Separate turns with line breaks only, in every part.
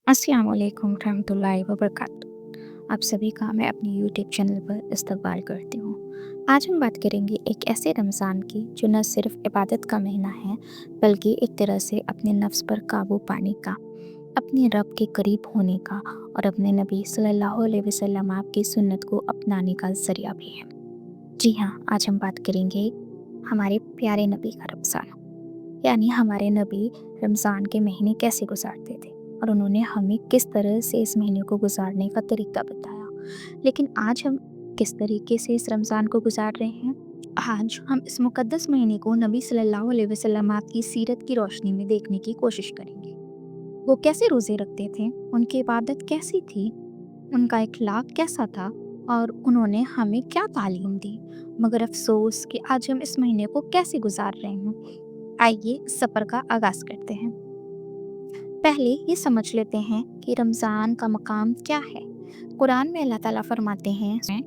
अस्सलाम वालेकुम रहमतुल्लाहि व बरकातहू। आप सभी का मैं अपने यूट्यूब चैनल पर इस्तकबाल करती हूँ। आज हम बात करेंगे एक ऐसे रमज़ान की जो न सिर्फ़ इबादत का महीना है, बल्कि एक तरह से अपने नफ्स पर काबू पाने का, अपने रब के करीब होने का और अपने नबी सल्लल्लाहु अलैहि वसल्लम की सुन्नत को अपनाने का ज़रिया भी है। जी हाँ, आज हम बात करेंगे हमारे प्यारे नबी का रमज़ान, यानी हमारे नबी रमज़ान के महीने कैसे गुजारते थे और उन्होंने हमें किस तरह से इस महीने को गुजारने का तरीका बताया। लेकिन आज हम किस तरीके से इस रमज़ान को गुजार रहे हैं? आज हम इस मुक़द्दस महीने को नबी सल्लल्लाहु अलैहि वसल्लम की सीरत की रोशनी में देखने की कोशिश करेंगे। वो कैसे रोज़े रखते थे, उनकी इबादत कैसी थी, उनका इखलाक कैसा था और उन्होंने हमें क्या तालीम दी। मगर अफ़सोस कि आज हम इस महीने को कैसे गुजार रहे हैं। आइए इस सफ़र का आगाज़ करते हैं। पहले ये समझ लेते हैं कि रमज़ान का मकाम क्या है। कुरान में अल्लाह ताला फरमाते हैं,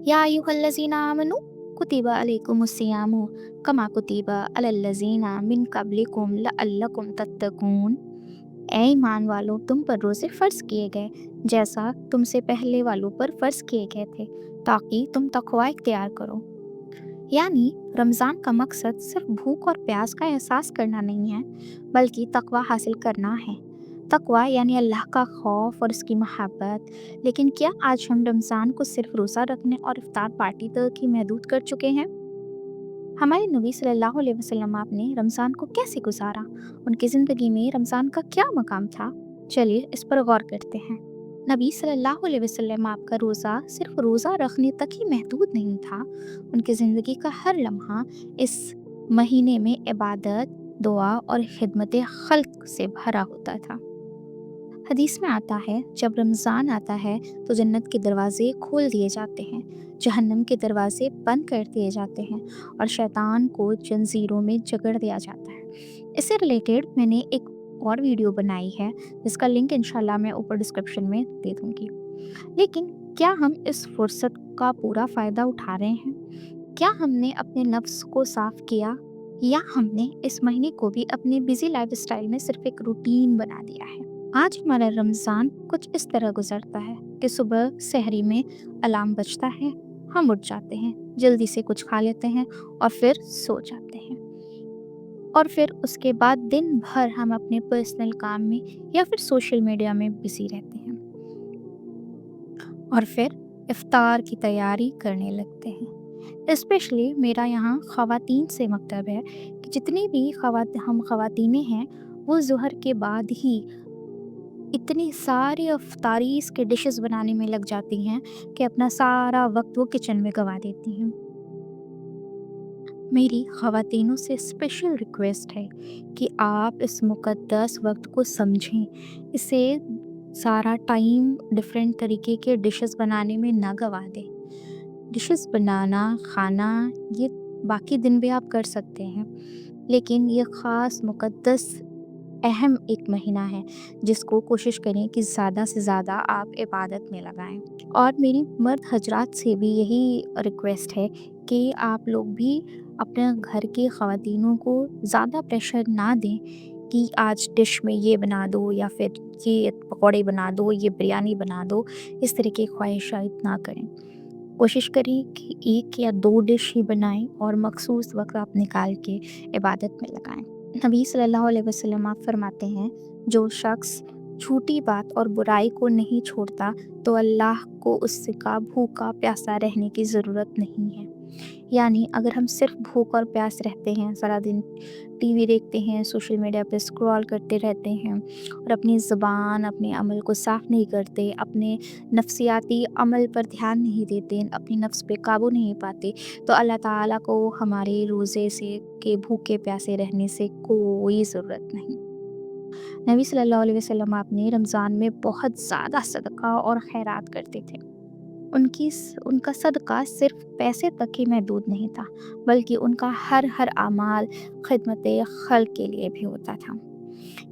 या अय्युहल्लज़ीना आमनू कुतिबा अलैकुमुस्सियामु कमा कुतिबा अलल्लज़ीना मिन क़ब्लिकुम लअल्लकुम तत्तकून। ऐ ईमान वालों, तुम पर रोज़े फ़र्ज़ किए गए जैसा तुमसे पहले वालों पर फ़र्ज़ किए गए थे, ताकि तुम तक़वा इख्तियार करो। यानी रमज़ान का मकसद सिर्फ भूख और प्यास का एहसास करना नहीं है, बल्कि तकवा हासिल करना है। तकवा यानी अल्लाह का खौफ और उसकी मोहब्बत। लेकिन क्या आज हम रमज़ान को सिर्फ रोज़ा रखने और इफ्तार पार्टी तक ही महदूद कर चुके हैं? हमारे नबी सल्लल्लाहु अलैहि वसल्लम आपने रमज़ान को कैसे गुजारा? उनकी ज़िंदगी में रमज़ान का क्या मकाम था? चलिए इस पर गौर करते हैं। नबी सल्लल्लाहु अलैहि वसल्लम आपका रोज़ा सिर्फ रोज़ा रखने तक ही महदूद नहीं था। उनकी ज़िंदगी का हर लम्हा इस महीने में इबादत, दुआ और खिदमत खल्क से भरा होता था। हदीस में आता है, जब रमज़ान आता है तो जन्नत के दरवाज़े खोल दिए जाते हैं, जहन्नम के दरवाज़े बंद कर दिए जाते हैं और शैतान को जंजीरों में जकड़ दिया जाता है। इससे रिलेटेड मैंने एक और वीडियो बनाई है, जिसका लिंक इंशाल्लाह मैं ऊपर डिस्क्रिप्शन में दे दूँगी। लेकिन क्या हम इस फुर्सत का पूरा फ़ायदा उठा रहे हैं? क्या हमने अपने नफ्स को साफ़ किया, या हमने इस महीने को भी अपने बिज़ी लाइफ़स्टाइल में सिर्फ़ एक रूटीन बना दिया है? आज हमारा रमज़ान कुछ इस तरह गुजरता है कि सुबह सहरी में अलार्म बजता है, हम उठ जाते हैं, जल्दी से कुछ खा लेते हैं और फिर सो जाते हैं। और फिर उसके बाद दिन भर हम अपने पर्सनल काम में या फिर सोशल मीडिया में बिज़ी रहते हैं और फिर इफ्तार की तैयारी करने लगते हैं। स्पेशली मेरा यहाँ ख़वातीन से मकतब है कि जितनी भी हम ख़वातीनें हैं, वो ज़ोहर के बाद ही इतनी सारी अफ्तारीस के डिशेस बनाने में लग जाती हैं कि अपना सारा वक्त वो किचन में गंवा देती हैं। मेरी ख़वातीनों से स्पेशल रिक्वेस्ट है कि आप इस मुक़द्दस वक्त को समझें, इसे सारा टाइम डिफरेंट तरीके के डिशेस बनाने में ना गंवा दें। डिशेस बनाना, खाना ये बाकी दिन भी आप कर सकते हैं, लेकिन ये ख़ास मुक़द्दस अहम एक महीना है, जिसको कोशिश करें कि ज़्यादा से ज़्यादा आप इबादत में लगाएं। और मेरी मर्द हजरात से भी यही रिक्वेस्ट है कि आप लोग भी अपने घर की ख़वातीनों को ज़्यादा प्रेशर ना दें कि आज डिश में ये बना दो या फिर ये पकौड़े बना दो, ये बिरयानी बना दो। इस तरह की ख्वाहिशात ना करें। कोशिश करें कि 1 या 2 डिश ही बनाएं और मखसूस वक्त आप निकाल के इबादत में लगाएं। नबी सल्लल्लाहु अलैहि वसल्लम आप फरमाते हैं, जो शख्स छोटी बात और बुराई को नहीं छोड़ता, तो अल्लाह को उसका भूखा प्यासा रहने की ज़रूरत नहीं है। यानी अगर हम सिर्फ भूख और प्यास रहते हैं, सारा दिन टीवी देखते हैं, सोशल मीडिया पे स्क्रॉल करते रहते हैं और अपनी ज़ुबान, अपने अमल को साफ़ नहीं करते, अपने नफ्सियाती अमल पर ध्यान नहीं देते, अपनी नफ्स पे काबू नहीं पाते, तो अल्लाह ताला को हमारे रोज़े से के भूखे प्यासे रहने से कोई ज़रूरत नहीं। नबी सल्लल्लाहु अलैहि वसल्लम आपने रमज़ान में बहुत ज़्यादा सदका और खैरात करते थे। उनका सदका सिर्फ पैसे तक ही महदूद नहीं था, बल्कि उनका हर अमाल खिदमत खल्क के लिए भी होता था।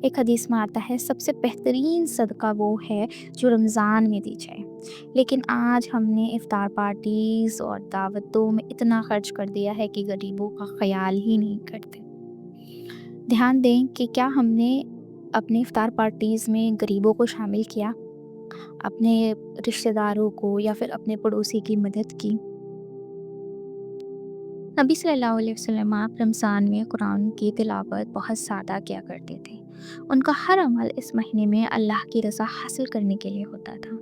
एक हदीस में आता है, सबसे बेहतरीन सदका वो है जो रमज़ान में दी जाए। लेकिन आज हमने इफ्तार पार्टीज़ और दावतों में इतना खर्च कर दिया है कि गरीबों का ख्याल ही नहीं करते। ध्यान दें कि क्या हमने अपने इफ्तार पार्टीज़ में गरीबों को शामिल किया, अपने रिश्तेदारों को या फिर अपने पड़ोसी की मदद की। नबी सल्लल्लाहु अलैहि वसल्लम आप रमज़ान में कुरान की तिलावत बहुत ज़्यादा किया करते थे। उनका हर अमल इस महीने में अल्लाह की रज़ा हासिल करने के लिए होता था।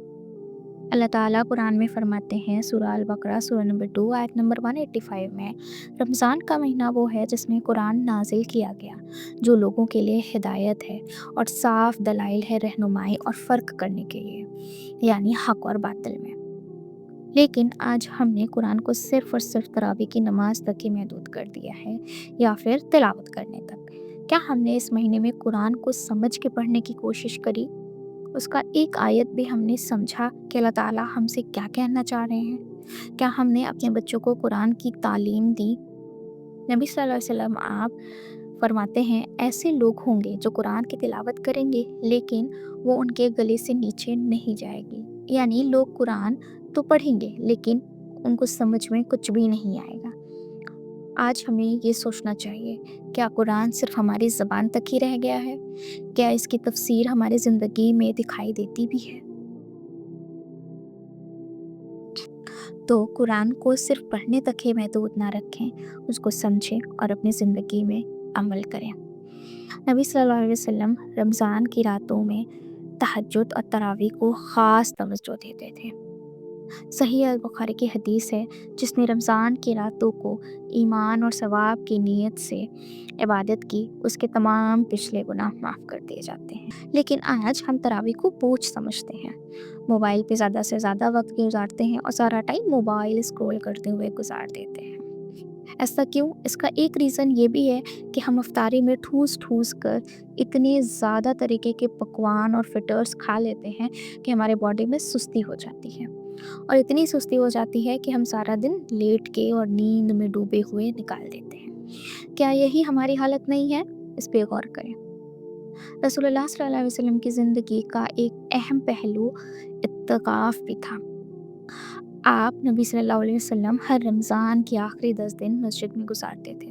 अल्लाह ताला कुरान में फरमाते हैं, सूरह अल बकरा सूरह नंबर 2 आयत नंबर 185 में, रमज़ान का महीना वो है जिसमें कुरान नाजिल किया गया, जो लोगों के लिए हिदायत है और साफ दलाइल है रहनुमाई और फ़र्क करने के लिए, यानी हक और बातिल में। लेकिन आज हमने कुरान को सिर्फ़ और सिर्फ़ तरावी की नमाज तक ही महदूद कर दिया है, या फिर तिलावत करने तक। क्या हमने इस महीने में कुरान को समझ के पढ़ने की कोशिश करी? उसका एक आयत भी हमने समझा कि अल्लाह ताला हमसे क्या कहना चाह रहे हैं? क्या हमने अपने बच्चों को कुरान की तालीम दी? नबी सल्लल्लाहु अलैहि वसल्लम आप फरमाते हैं, ऐसे लोग होंगे जो कुरान की तिलावत करेंगे लेकिन वो उनके गले से नीचे नहीं जाएगी। यानी लोग कुरान तो पढ़ेंगे लेकिन उनको समझ में कुछ भी नहीं आएगा। आज हमें ये सोचना चाहिए, क्या कुरान सिर्फ हमारी ज़बान तक ही रह गया है? क्या इसकी तफसीर हमारी ज़िंदगी में दिखाई देती भी है? तो कुरान को सिर्फ पढ़ने तक ही महदूद ना रखें, उसको समझें और अपनी ज़िंदगी में अमल करें। नबी सल्लल्लाहु अलैहि वसल्लम रमज़ान की रातों में तहज्जुद और तरावी को ख़ास तवज्जो देते थे। सहीह अल बुखारी की हदीस है, जिसने रमज़ान की रातों को ईमान और सवाब की नीयत से इबादत की, उसके तमाम पिछले गुनाह माफ़ कर दिए जाते हैं। लेकिन आज हम तरावी को बोझ समझते हैं, मोबाइल पे ज़्यादा से ज़्यादा वक्त गुजारते हैं और सारा टाइम मोबाइल स्क्रॉल करते हुए गुजार देते हैं। ऐसा क्यों? इसका एक रीज़न ये भी है कि हम इफ्तारी में ठूस-ठूस कर इतने ज़्यादा तरीके के पकवान और फिटर्स खा लेते हैं कि हमारे बॉडी में सुस्ती हो जाती है। और इतनी सुस्ती हो जाती है कि हम सारा दिन लेट के और नींद में डूबे हुए निकाल देते हैं। क्या यही हमारी हालत नहीं है? इस पे गौर करें। रसूलुल्लाह सल्लल्लाहु अलैहि वसल्लम की ज़िंदगी का एक अहम पहलू इत्तिकाफ़ भी था। आप नबी सल्लल्लाहु अलैहि वसल्लम हर रमज़ान के आखिरी 10 दिन मस्जिद में गुजारते थे।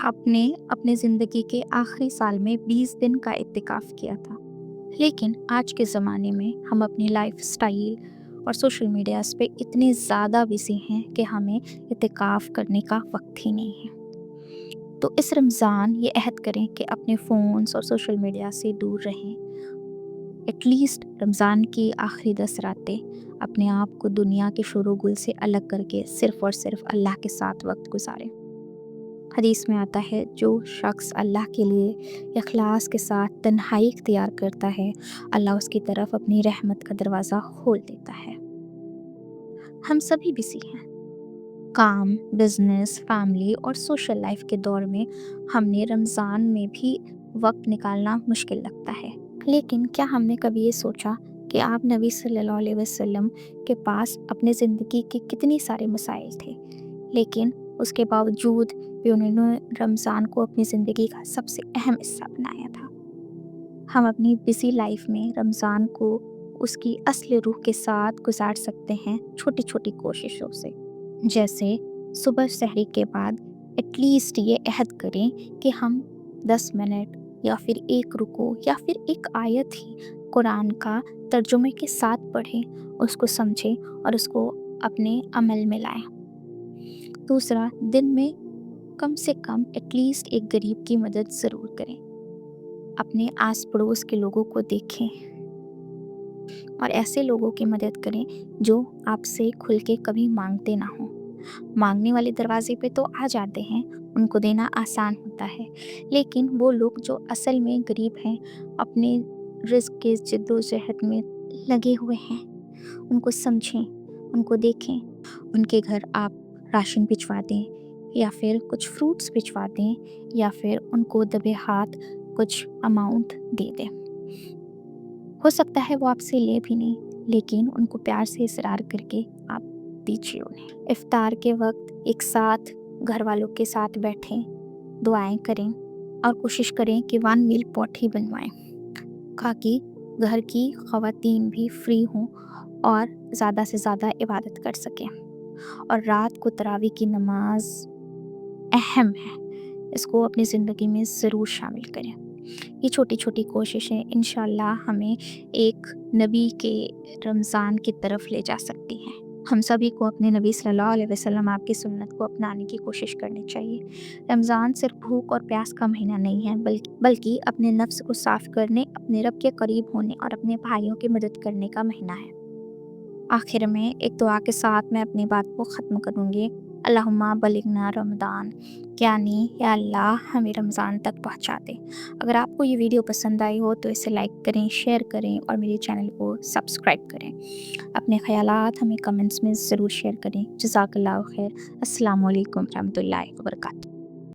आपने अपने ज़िंदगी के आखिरी साल में 20 दिन का इत्तिकाफ़ किया था। लेकिन आज के ज़माने में हम अपनी लाइफ़स्टाइल और सोशल मीडियाज़ पे इतने ज़्यादा बिज़ी हैं कि हमें इत्तिकाफ़ करने का वक्त ही नहीं है। तो इस रमज़ान ये अहद करें कि अपने फ़ोन्स और सोशल मीडिया से दूर रहें। एटलीस्ट रमज़ान की आखिरी 10 रातें अपने आप को दुनिया के शोर-गुल से अलग करके सिर्फ़ और सिर्फ़ अल्लाह के साथ वक्त गुजारें। हदीस में आता है, जो शख्स अल्लाह के लिए इखलास के साथ तन्हाई इख्तियार करता है, अल्लाह उसकी तरफ अपनी रहमत का दरवाज़ा खोल देता है। हम सभी बिज़ी हैं, काम, बिज़नेस, फैमिली और सोशल लाइफ के दौर में हमने रमज़ान में भी वक्त निकालना मुश्किल लगता है। लेकिन क्या हमने कभी ये सोचा कि आप नबी सल्लल्लाहु अलैहि वसल्लम के पास अपने ज़िंदगी के कितने सारे मसाइल थे, लेकिन उसके बावजूद भी उन्होंने रमज़ान को अपनी ज़िंदगी का सबसे अहम हिस्सा बनाया था। हम अपनी बिज़ी लाइफ में रमज़ान को उसकी असली रूह के साथ गुजार सकते हैं, छोटी छोटी कोशिशों से। जैसे सुबह सहरी के बाद एटलीस्ट ये अहद करें कि हम 10 मिनट या फिर एक रुको या फिर एक आयत ही कुरान का तर्जुमे के साथ पढ़ें, उसको समझें और उसको अपने अमल में लाएं। दूसरा, दिन में कम से कम एटलीस्ट एक गरीब की मदद ज़रूर करें। अपने आस पड़ोस के लोगों को देखें और ऐसे लोगों की मदद करें जो आपसे खुल के कभी मांगते ना हों। मांगने वाले दरवाजे पे तो आ जाते हैं, उनको देना आसान होता है, लेकिन वो लोग जो असल में गरीब हैं, अपने रिज़्क़ के जद्दोजहद में लगे हुए हैं, उनको समझें, उनको देखें। उनके घर आप राशन भिजवा दें या फिर कुछ फ्रूट्स भिजवा दें या फिर उनको दबे हाथ कुछ अमाउंट दे दें। हो सकता है वो आपसे ले भी नहीं, लेकिन उनको प्यार से इसरार करके आप दीजिए उन्हें। इफ्तार के वक्त एक साथ घर वालों के साथ बैठें, दुआएं करें और कोशिश करें कि 1 मील पॉट ही बनवाएं, ताकि घर की ख़वातीन भी फ्री हों और ज़्यादा से ज़्यादा इबादत कर सकें। और रात को तरावी की नमाज अहम है, इसको अपनी ज़िंदगी में ज़रूर शामिल करें। یہ چھوٹی چھوٹی کوششیں انشاءاللہ ہمیں ایک نبی کے رمضان کی طرف لے جا سکتی ہیں۔ ہم سبھی کو اپنے نبی صلی اللہ علیہ وسلم آپ کی سنت کو اپنانے کی کوشش کرنی چاہیے۔ رمضان صرف بھوک اور پیاس کا مہینہ نہیں ہے بلکہ اپنے نفس کو صاف کرنے، اپنے رب کے قریب ہونے اور اپنے بھائیوں کی مدد کرنے کا مہینہ ہے۔ آخر میں ایک دعا کے ساتھ میں اپنی بات کو ختم کروں گی۔ اللہم بلغنا رمضان، یعنی یا اللہ ہمیں رمضان تک پہنچا دے۔ اگر آپ کو یہ ویڈیو پسند آئی ہو تو اسے لائک کریں، شیئر کریں اور میرے چینل کو سبسکرائب کریں۔ اپنے خیالات ہمیں کمنٹس میں ضرور شیئر کریں۔ جزاک اللہ خیر۔ السلام علیکم ورحمۃ اللہ وبرکاتہ۔